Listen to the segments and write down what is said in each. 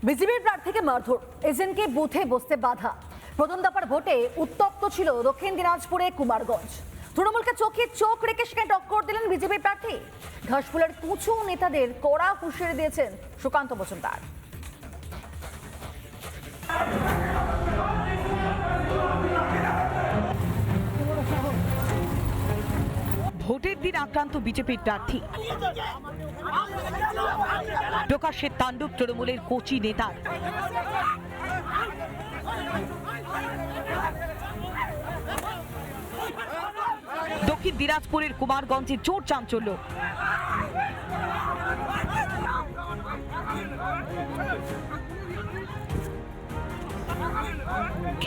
বিজেপির প্রার্থীকে মারধর, এজেন্টকে বুথে বসতে বাধা। প্রথম দফার ভোটে উত্তপ্ত ছিল দক্ষিণ দিনাজপুরে কুমারগঞ্জ। তৃণমূলকে চোখে চোখ রেখে সেখানে টক্কর দিলেন বিজেপি প্রার্থী। ঘাসফুলের কুচু নেতাদের কড়া হুঁশিয়ারি দিয়েছেন সুকান্ত মজুমদার। ভোটের দিন আক্রান্ত বিজেপির প্রার্থী, প্রকাশ্যে তাণ্ডব তৃণমূলের কোচি নেতার। দক্ষিণ দিনাজপুরের কুমারগঞ্জে জোর চাঞ্চল্য।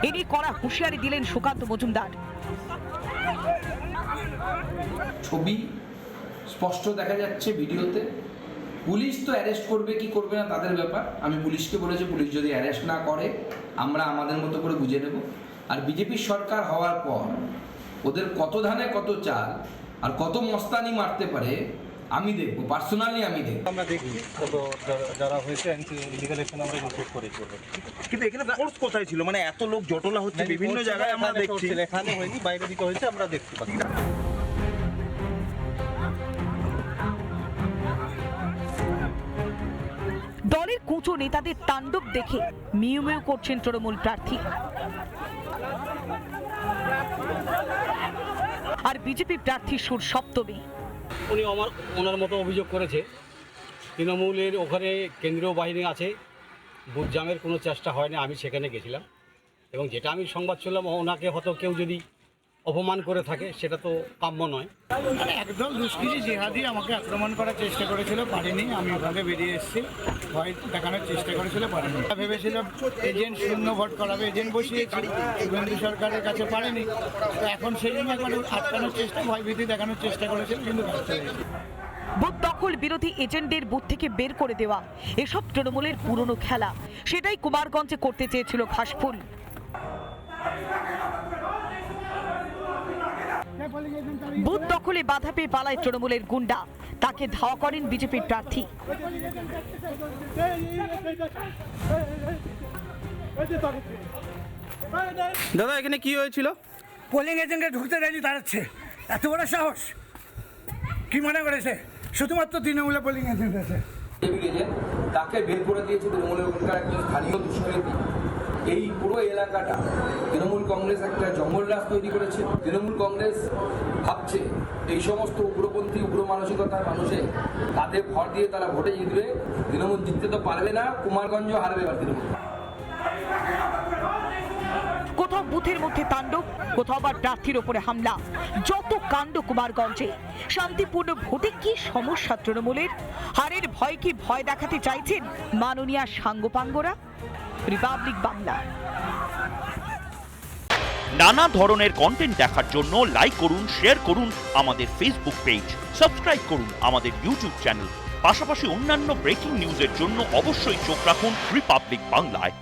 এরই কড়া হুঁশিয়ারি দিলেন সুকান্ত মজুমদার। ছবি স্পষ্ট দেখা যাচ্ছে ভিডিওতে। পুলিশ তো অ্যারেস্ট করবে কি করবে না তাদের ব্যাপার। আমি পুলিশকে বলেছি, পুলিশ যদি অ্যারেস্ট না করে আমরা আমাদের মতো করে বুঝে নেব। আর বিজেপির সরকার হওয়ার পর ওদের কত ধানে কত চাল আর কত মস্তানি মারতে পারে আমি দেখবো, পার্সোনালি আমি দেখবো। আমরা দেখি তো যারা হয়েছে লিগ্যাল অ্যাকশন আমরা রিপোর্ট করেছি। কিন্তু এখানে ফোর্স কোথায় ছিল? মানে এত লোক জটলা হচ্ছে বিভিন্ন জায়গায় আমরা দেখছি। এখানে হয়নি, বাইরে দিকে হয়েছে, আমরা দেখতে পাচ্ছি। দলের কুঁচো নেতাদের তাণ্ডব দেখে মিউ মিউ করছেন তৃণমূল প্রার্থী। আর বিজেপি প্রার্থী সুর সপ্তমী। উনি ওনার মতো অভিযোগ করেছে তৃণমূলের ওখানে কেন্দ্রীয় বাহিনী আছে, বুথ জামের কোনো চেষ্টা হয়নি। আমি সেখানে গেছিলাম এবং যেটা আমি সংবাদ শুনলাম, ওনাকে হয়তো কেউ যদি অপমান করে থাকে সেটা তো কাম্য নয়। একদল দুষ্কৃতী জিহাদি আমাকে আক্রমণ করার চেষ্টা করেছিল, পারিনি। আমি ওখানে বেরিয়ে এসেছি, ভয় দেখানোর চেষ্টা করেছিল, পারিনি। ভেবেছিল এজেন্ট শূন্য ভোট করাবে, এজেন্ট বসিয়েছি, কেন্দ্র সরকারের কাছে পারেনি। তো এখন সেই জন্য একবার আটকানোর চেষ্টা, ভয়ভীতি দেখানোর চেষ্টা করেছিল, কিন্তু ব্যর্থ হয়েছে। বুথ দখল বিরোধী এজেন্টদের বুথ থেকে বের করে দেওয়া এসব তৃণমূলের পুরনো খেলা। সেটাই কুমারগঞ্জে করতে চেয়েছিল ঘাসফুল। বুথ দখলে বাধা পেয়ে পালায় তৃণমূলের গুন্ডা, তাকে ধাওয়া করেন বিজেপির প্রার্থী। দাদা এখানে কি হয়েছিল? পোলিং এজেন্টকে ঢুকতে দেয়নি, দাঁড়াচ্ছে। এত বড় সাহস কি মনে করেছে? শুধুমাত্র তৃণমূলে পোলিং এজেন্ট আছে। তাকে বের করে দিয়েছে তৃণমূলের ওখানকার একজন স্থানীয় দুষ্কৃতী। এই পুরো এলাকাটা তৃণমূল কংগ্রেস একটা জঙ্গলরাজ তৈরি করেছে। তৃণমূল কংগ্রেস ভাবছে এই সমস্ত উগ্রপন্থী উগ্র মানসিকতার মানুষের তাদের ভর দিয়ে তারা ভোটে জিতবে। তৃণমূল জিততে তো পারবে না, কুমারগঞ্জ হারবে এবার তৃণমূল। কোথাও বুথের মধ্যে তাণ্ডব, কোথাও আবার প্রার্থীর ওপরে হামলা। যত কাণ্ড কুমারগঞ্জে। শান্তিপূর্ণ ভোটে কি সমস্যা তৃণমূলের? হারের ভয় কি ভয় দেখাতে চাইছেন মাননীয়া সাঙ্গপাঙ্গরা? রিপাবলিক বাংলা। নানা ধরনের কন্টেন্ট দেখার জন্য লাইক করুন, শেয়ার করুন আমাদের ফেসবুক পেজ, সাবস্ক্রাইব করুন আমাদের ইউটিউব চ্যানেল। পাশাপাশি অন্যান্য ব্রেকিং নিউজের জন্য অবশ্যই চোখ রাখুন রিপাবলিক বাংলায়।